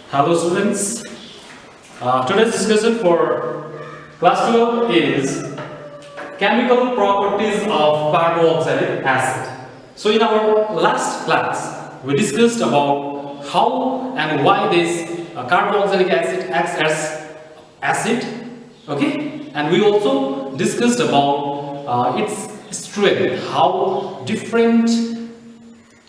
Hello students, today's discussion for class 12 is chemical properties of carboxylic acid. So in our last class we discussed about how and why this carboxylic acid acts as acid, okay, and we also discussed about its strength, how different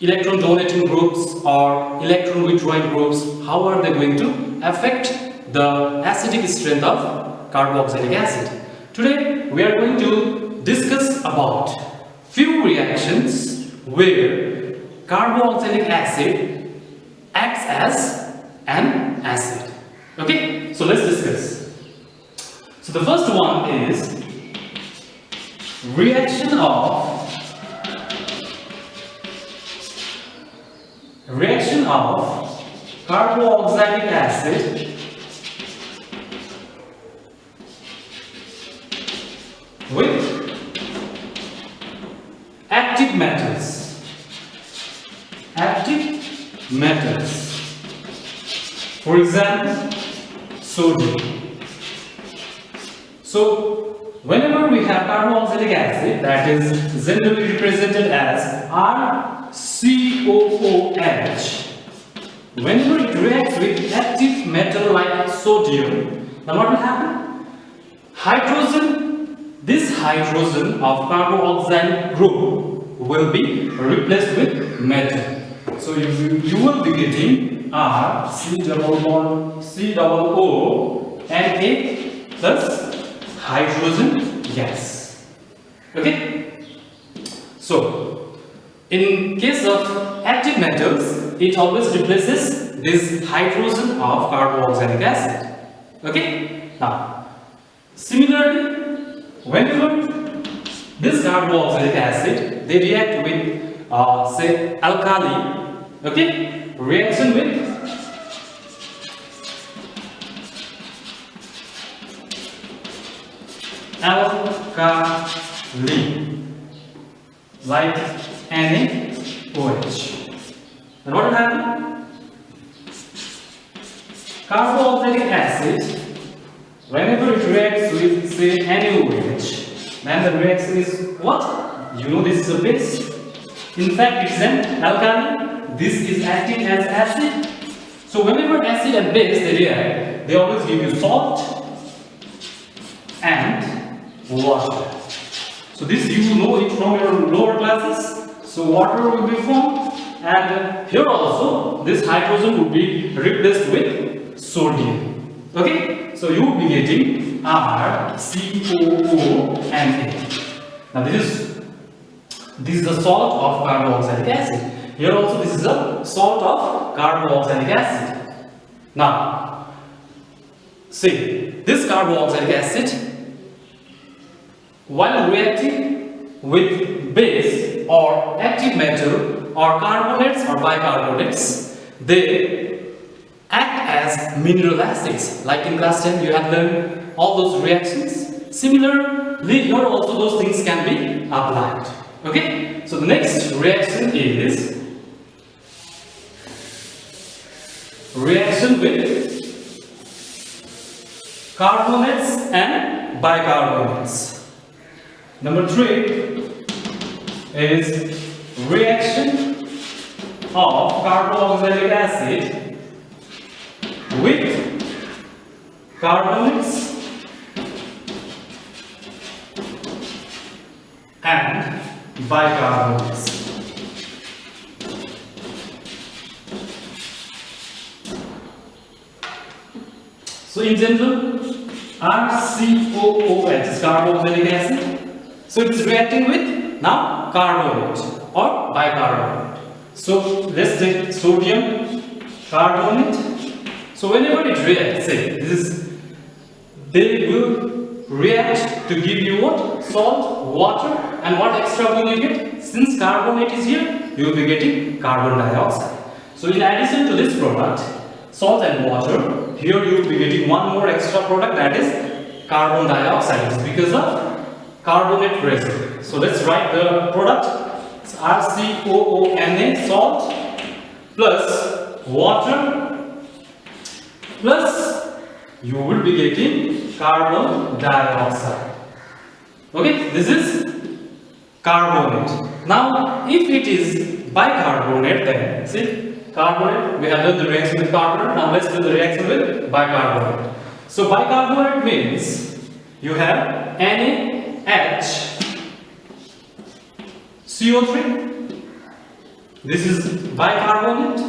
electron donating groups or electron withdrawing groups, how are they going to affect the acidic strength of carboxylic acid. Today we are going to discuss about few reactions where carboxylic acid acts as an acid. Okay, so let's discuss. So the first one is reaction of carboxylic acid with active metals. For example, sodium. So whenever we have carboxylic acid, that is generally represented as RCOOH, whenever it reacts with active metal like sodium, then what will happen? This hydrogen of carboxylic group will be replaced with metal. So you will be getting COO and A plus hydrogen gas. Okay? So in case of active metals, it always replaces this hydrogen of carboxylic acid. Okay? Now, similarly, whenever this carboxylic acid, they react with say alkali, okay? Reaction with alkali, like NaOH. And what will happen? Carboxylic acid, whenever it reacts with say NaOH, then the reaction is what? You know this is a base. In fact, it is an alkali. This is acting as acid. So whenever acid and base they react, they always give you salt and water. So this you know it from your lower classes. So water will be formed, and here also this hydrogen will be replaced with sodium. Okay, so you will be getting RCOO and A. Now this is the salt of carboxylic acid. Here also this is a salt of carboxylic acid. Now see, this carboxylic acid, while reacting with base or active metal or carbonates or bicarbonates, they act as mineral acids. Like in class 10 you have learned all those reactions. Similarly, here also those things can be applied. Okay, so the next reaction is reaction with carbonates and bicarbonates. Number 3 is reaction of carboxylic acid with carbonates and bicarbonates. So in general, RCOOH is carboxylic acid. So it's reacting with now carbonate or bicarbonate. So let's take sodium carbonate. So whenever it reacts, say they will react to give you what? Salt, water, and what extra will you get? Since carbonate is here, you will be getting carbon dioxide. So in addition to this product, salt and water, here you will be getting one more extra product, that is carbon dioxide. It's because of carbonate residue. So let's write the product. It's RCOONA, salt, plus water plus you will be getting carbon dioxide. Okay, this is carbonate. Now, if it is bicarbonate, then see, carbonate, we have done the reaction with carbonate. Now let's do the reaction with bicarbonate. So bicarbonate means you have NaHCO3. This is bicarbonate.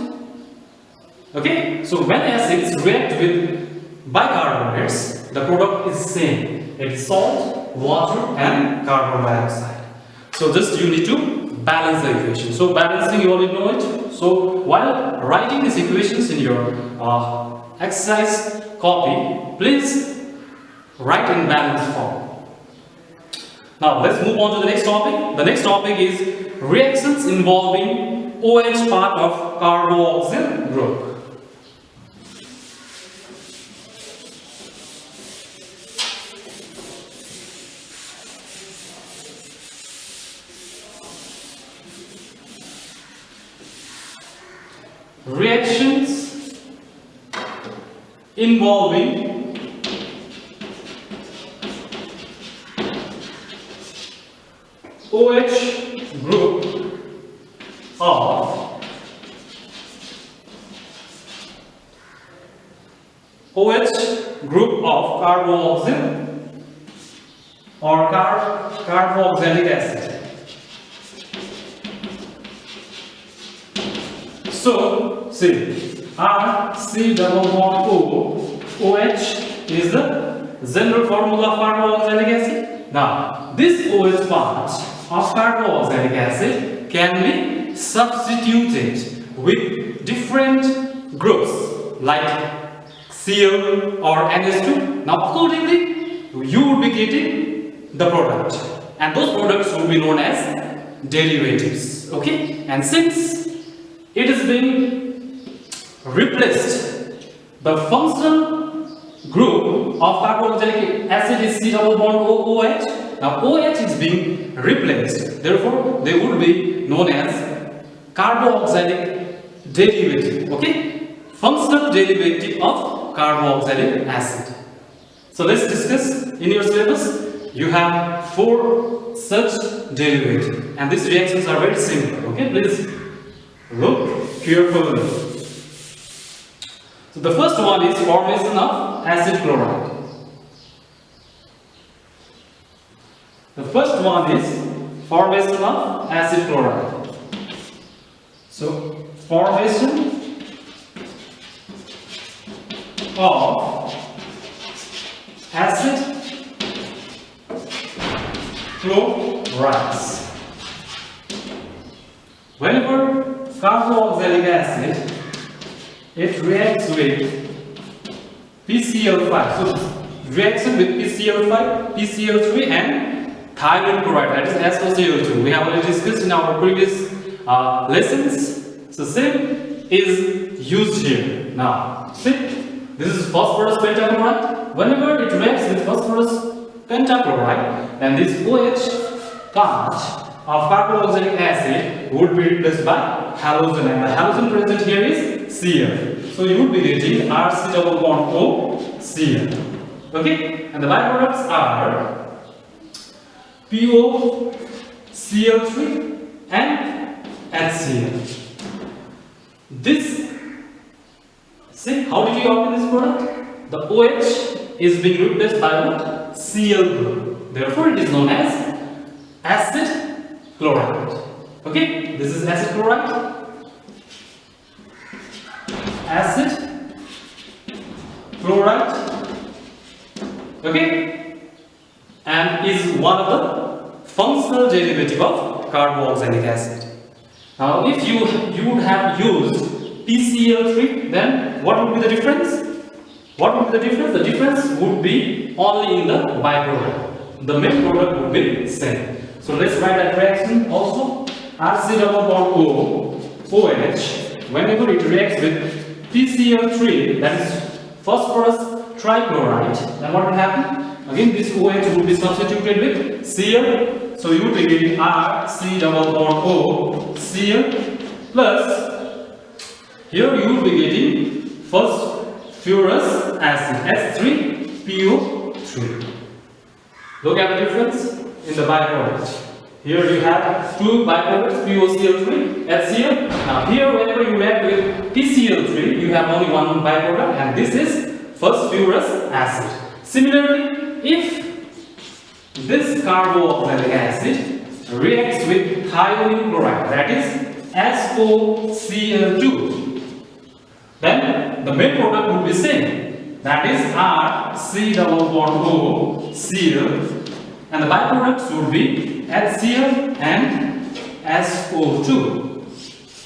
Okay, so when acids react with bicarbonates, the product is same. It is salt, water, and carbon dioxide. So just you need to balance the equation. So balancing, you already know it. So while writing these equations in your exercise copy, please write in balanced form. Now let's move on to the next topic. The next topic is reactions involving OH part of carboxyl group. Reactions involving OH group of carboxyl or carboxylic acid. So, see, RC-O-OH is the general formula of carboxylic acid. Now, this OH part of carboxylic acid can be substituted with different groups like Cl or NH2. Now, accordingly, you will be getting the product, and those products will be known as derivatives. Okay, and since it is being replaced, the functional group of carboxylic acid is C-double-bond-OH. Now OH is being replaced, therefore they would be known as carboxylic derivative. Okay, functional derivative of carboxylic acid. So let's discuss. In your syllabus you have 4 such derivatives, and these reactions are very simple. Okay, please look carefully. So the first one is formation of acid chloride. The first one is formation of acid chloride. So formation of acid chlorides. Whenever carboxylic acid, it reacts with PCl5. So reaction with PCl5, PCl3 and thionyl chloride, that is SOCl2. We have already discussed in our previous lessons. So same is used here. Now see, this is phosphorus pentachloride. Whenever it reacts with phosphorus pentachloride, then this OH part of carboxylic acid would be replaced by halogen, and the halogen present here is Cl. So you would be getting RC-double-bond-O-Cl. Okay, and the byproducts are POCl3 and HCl. This, see, how did you obtain this product? The OH is being replaced by what? Cl group. Therefore, it is known as acid chloride. Okay, this is acid chloride. Acid chloride. Okay, and is one of the functional derivative of carboxylic acid. Now, if you would have used PCl3, then what would be the difference? What would be the difference? The difference would be only in the byproduct. The main product would be same. So let's write that reaction also. RC-double-bond-O-OH, whenever it reacts with PCl3, that is phosphorus trichloride, then what will happen? Again, this OH will be substituted with Cl. So you will be getting RC-double-bond-O-Cl plus, here you will be getting first ferrous acid, H3PO3. Look at the difference in the byproduct. Here you have two byproducts, POCl3, HCl. Now here whenever you react with PCl3, you have only one byproduct, and this is first ferrous acid. Similarly, if this carboxylic acid reacts with thionyl chloride, that is SOCl2, then the main product will be same, that is RC double bond Cl, and the byproducts would be HCl and SO2.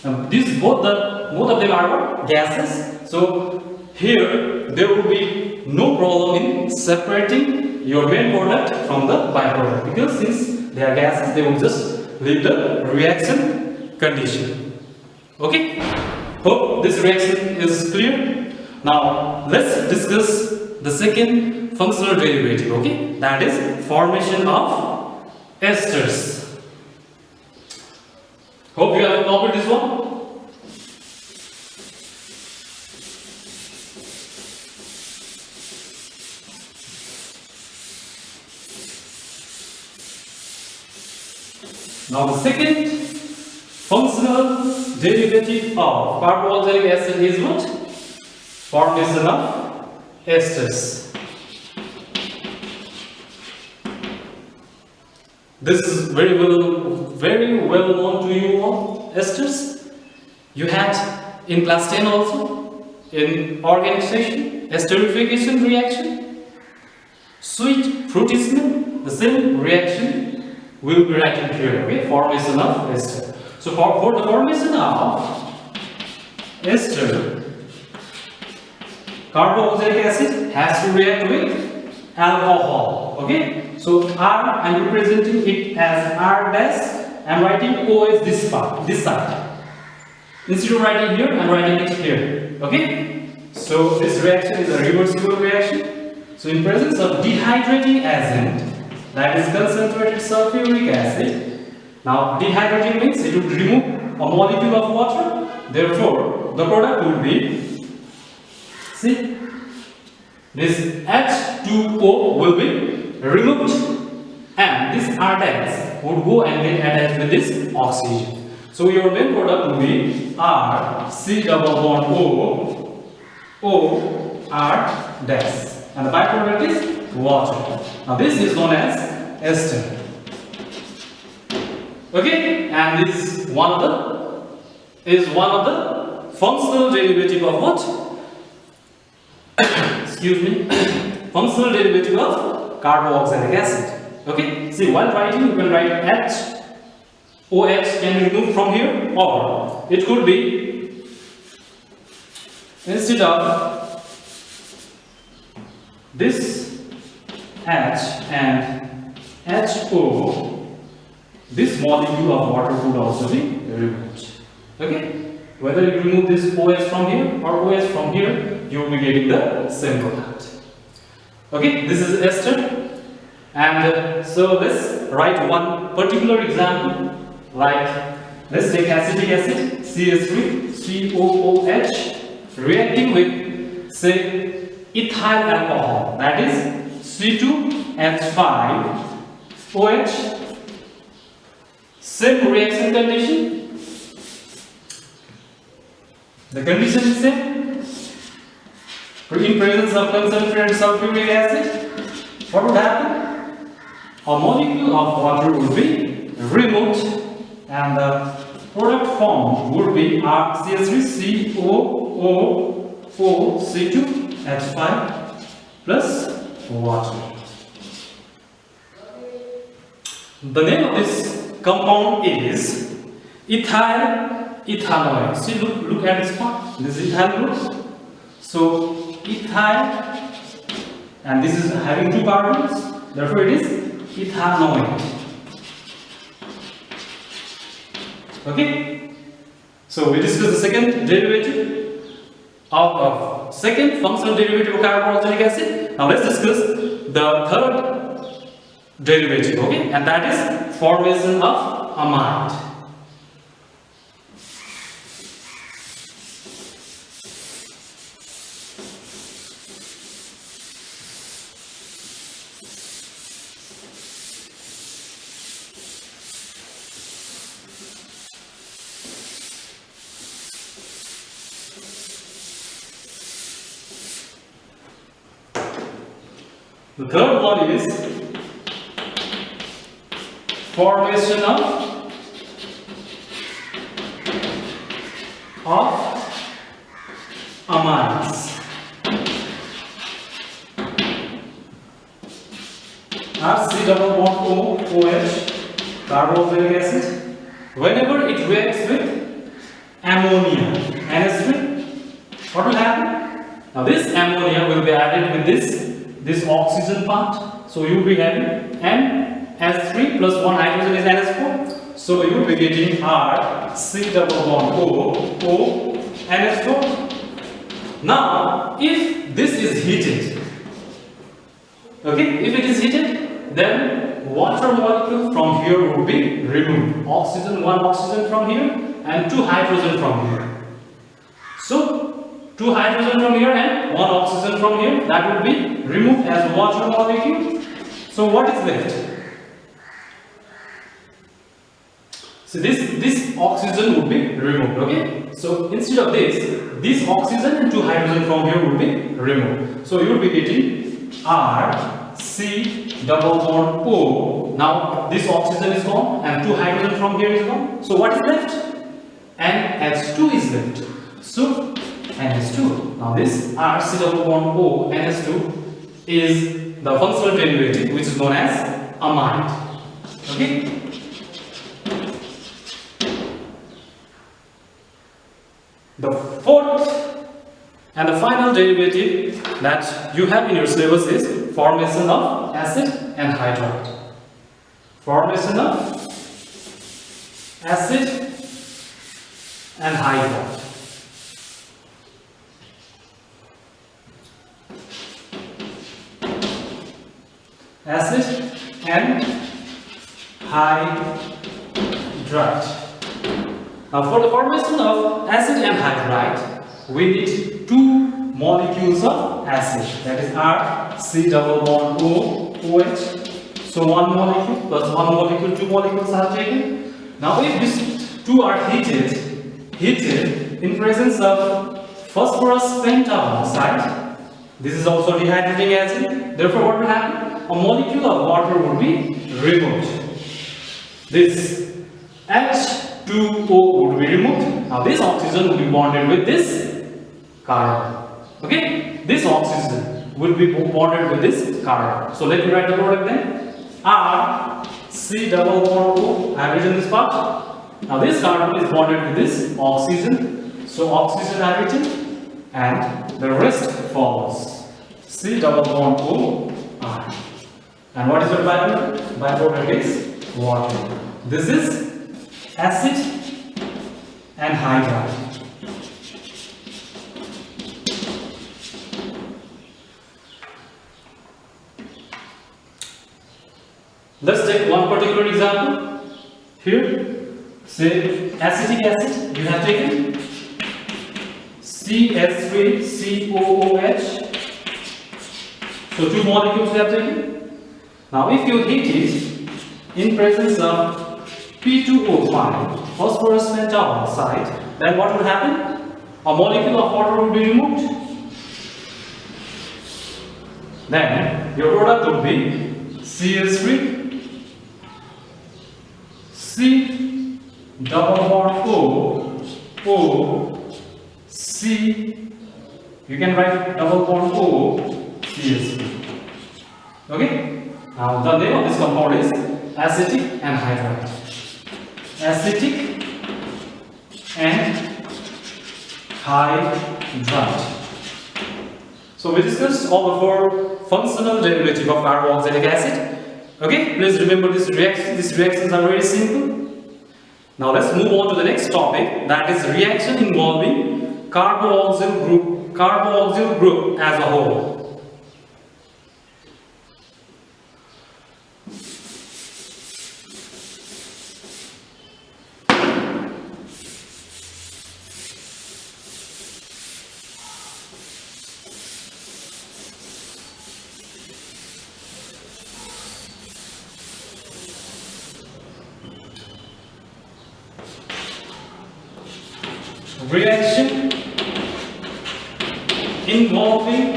Now, both of them are gases, so here there will be no problem in separating your main product from the byproduct, because since they are gases, they will just leave the reaction condition. Okay? Hope this reaction is clear. Now let's discuss the second functional derivative. Okay, that is formation of esters. Hope you have covered this one. Now the second functional derivative of carboxylic acid is what? Formation of esters. This is very well known to you all. Esters you had in class 10 also, in organic section, esterification reaction, sweet fruity smell, the same reaction will be written here. Okay, formation of ester. So for the formation of ester, carboxylic acid has to react with alcohol. Okay, so R, I am representing it as R dash. I am writing OH this side. Instead of writing here, I am writing it here. Okay, so this reaction is a reversible reaction. So in presence of dehydrating agent, that is concentrated sulfuric acid. Now dehydrating means it will remove a molecule of water. Therefore, the product will be, see, this H2O will be removed, and this R dash would go and get attached with this oxygen. So your main product will be R C double bond O R dash, and the byproduct is water. Now this is known as ester. Okay, and this is one of the functional derivative of what? Excuse me. Functional derivative of carboxylic acid. Okay, see, while writing you can write H, OH can be removed from here, or it could be, instead of this H and HO, this molecule of water would also be removed. Okay, whether you remove this OH from here or OH from here, you will be getting the same product. Okay, this is ester, and so let's write one particular example. Like, let's take acetic acid CH3COOH reacting with, say, ethyl alcohol, that is C2H5OH. Same reaction condition. The condition is same. In presence of concentrated sulfuric acid, what would happen? A molecule of water would be removed, and the product formed would be C2H5 plus water. The name of this compound is ethanoate. See, look at this part. This is ethyl group. So ethyl, and this is having two carbons, therefore it is ethanoate. Okay, so we discussed the second derivative of second functional derivative of carboxylic acid. Now let's discuss the third derivative. Okay, and that is formation of amide. The third one is formation of amines. C double bond O, OH, carboxylic acid. Whenever it reacts with ammonia, NH3, what will happen? Now this ammonia will be added with this oxygen part. So you will be having NH3 plus 1 hydrogen is NH4. So you will be getting R, C double bond O, NH4. Now, if this is heated, okay, if it is heated, then water molecule from here will be removed. Oxygen, 1 oxygen from here and 2 hydrogen from here. So, 2 hydrogen from here and 1 oxygen from here, that will be removed as water molecule. So, what is left? So, this oxygen will be removed, okay? So, instead of this oxygen and 2 hydrogen from here will be removed. So, you will be getting R, C, double bond O. Now, this oxygen is gone and 2 hydrogen from here is gone. So, what is left? NH2 is left. So, NH2. Now, this R, C, double bond O, NH2 is the functional derivative which is known as amide. Okay? The fourth and the final derivative that you have in your syllabus is formation of acid and hydride. Formation of acid and hydride. Acid and hydride. Now, for the formation of acid and hydride, we need 2 molecules of acid. That is R, C double bond O, OH. So 1 molecule plus 1 molecule, 2 molecules are taken. Now, if these 2 are heated in presence of phosphorus pentaoxide, this is also dehydrating acid. Therefore, what will happen? A molecule of water will be removed. This H2O would be removed. Now this oxygen will be bonded with this carbon. Okay? This oxygen will be bonded with this carbon. So let me write the product then. R, C double bond O. I have written this part. Now this carbon is bonded with this oxygen. So oxygen I have written and the rest follows. C double bond O, R. And what is your byproduct? Byproduct is water. This is acid and hydride. Let's take one particular example. Here, say acetic acid, you have taken CH3COOH. So 2 molecules you have taken. Now if you heat it in presence of P2O5, phosphorus pentaoxide, then what will happen? A molecule of water will be removed. Then your product would be CH3, C double bond O, O, C, you can write double bond O, CH3. Okay? Now the name of this compound is acetic and hydride. Acetic and hydride. So we discussed all the 4 functional derivatives of carboxylic acid. Okay, please remember this reaction. These reactions are very simple. Now let's move on to the next topic, that is reaction involving carboxyl group as a whole. Reaction involving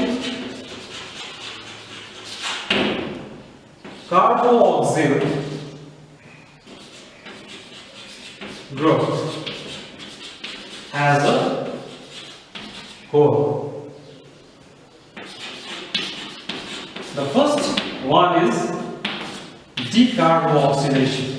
carboxyl group as a whole. The first one is decarboxylation.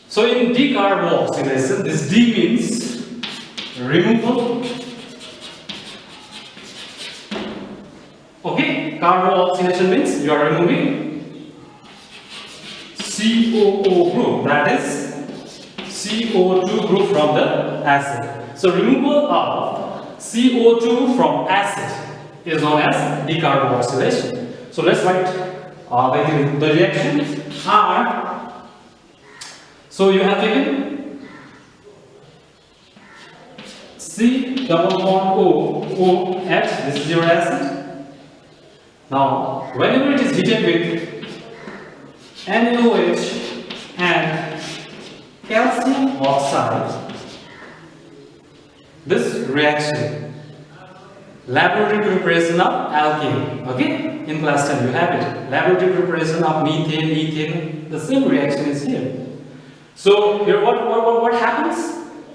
So in decarboxylation, this D means removal. Okay, carboxylation means you are removing COO group, that is CO2 group from the acid. So removal of CO2 from acid is known as decarboxylation. So let's write the reaction R. So you have taken C double bond O, OH, this is your acid. Now, whenever it is heated with NaOH and calcium oxide, this reaction, laboratory preparation of alkane, okay? In class 10 you have it, laboratory preparation of methane, ethane, the same reaction is here. So here what happens?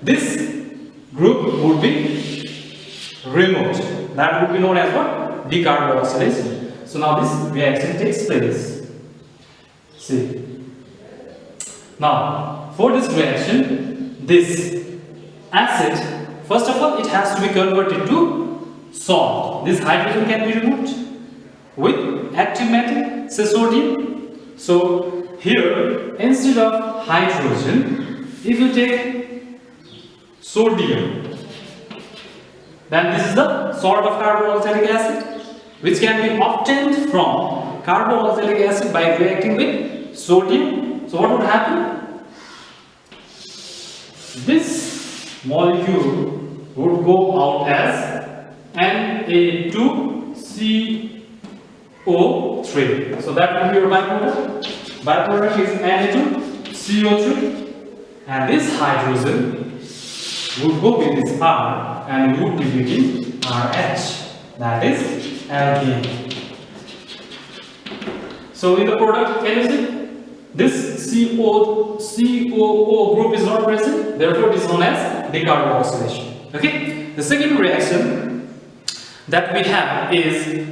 This group would be removed. That would be known as what? Decarboxylation. So now this reaction takes place. See. Now for this reaction, this acid, first of all, it has to be converted to salt. This hydrogen can be removed with active metal, say sodium. So here, instead of hydrogen, if you take sodium, then this is the salt of carboxylic acid, which can be obtained from carboxylic acid by reacting with sodium. So what would happen? This molecule would go out as Na2CO3. So that will be your byproduct. Byproduct is Na2CO3, and this hydrogen would go with this R and would be getting RH, that is alkane. So in the product, can you see? This COO group is not present, therefore it is known as decarboxylation. Okay? The second reaction that we have is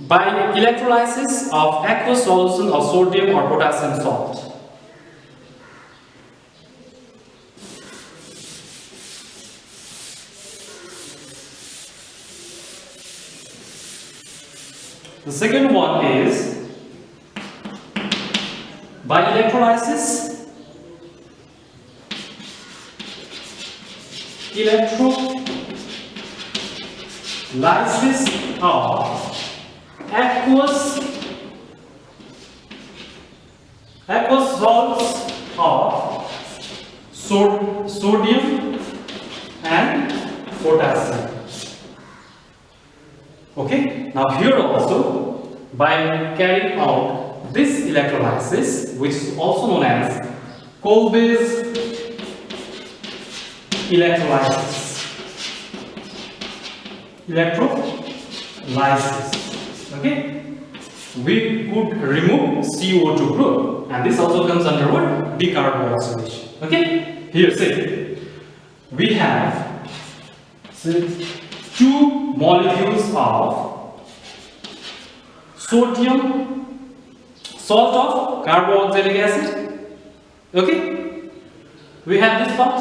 by electrolysis of aqueous solution of sodium or potassium salt. The second one is by electrolysis of aqueous salts of sodium and potassium. Okay, now here also by carrying out this electrolysis, which is also known as Kolbe's electrolysis, okay, we could remove CO2 group, and this also comes under what? Decarboxylation. Okay, here say we have two molecules of sodium, salt of carboxylic acid. Okay, we have this part,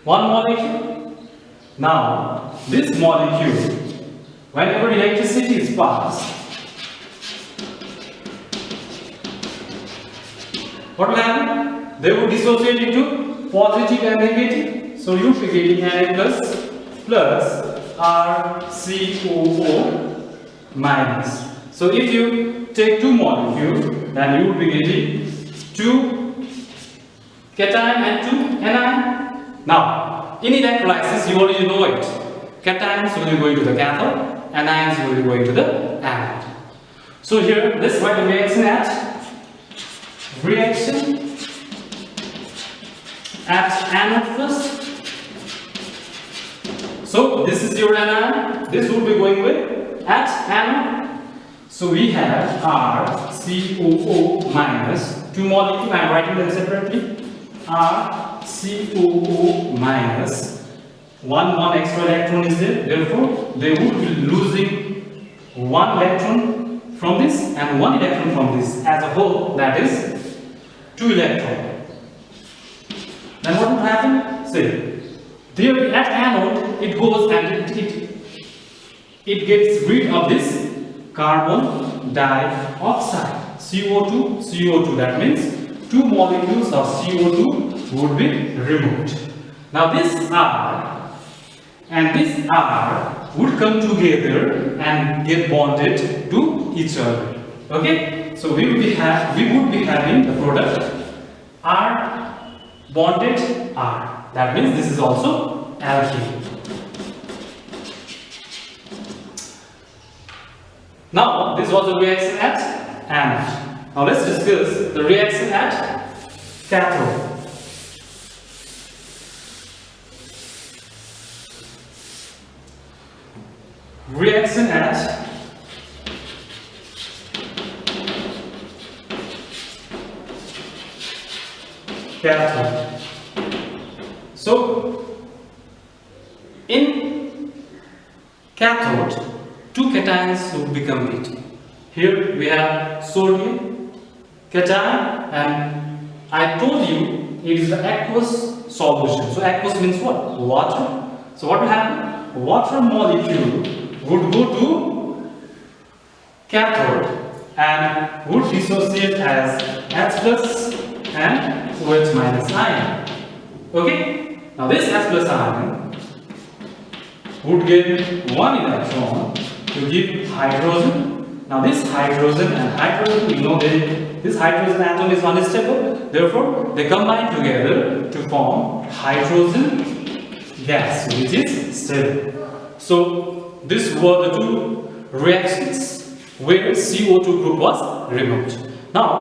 one molecule. Now this molecule, whenever electricity is passed, what will happen? They will dissociate into positive and negative. So you will be getting Na plus RCOO minus. So if you take two molecules, then you will be getting two cation and two anion. Now, in electrolysis, you already know it. Cations will be going to the cathode, anions will be going to the anode. So here, let's write the reaction at anode first. So this is your anion. This would be going with at anode. So we have RCOO minus 2 molecules. I am writing them separately. RCOO minus 1 extra electron is there. Therefore, they would be losing 1 electron from this and 1 electron from this. As a whole, that is 2 electrons. Then what will happen? See, there at anode it goes and it gets rid of this carbon dioxide, CO2. That means 2 molecules of CO2 would be removed. Now this R and this R would come together and get bonded to each other. Okay? So we would be having the product R bonded R. That means this is also alkene. Now this was the reaction at anode. Now let's discuss the reaction at cathode. Reaction at cathode. So in cathode, 2 cations would become meeting. Here we have sodium cation, and I told you it is the aqueous solution. So aqueous means what? Water. So what will happen? Water molecule would go to cathode and would dissociate as H plus and OH minus ion. Okay? Now this H plus ion would get 1 electron to give hydrogen. Now this hydrogen and hydrogen, we know that this hydrogen atom is unstable. Therefore, they combine together to form hydrogen gas, which is stable. So these were the 2 reactions where CO2 group was removed. Now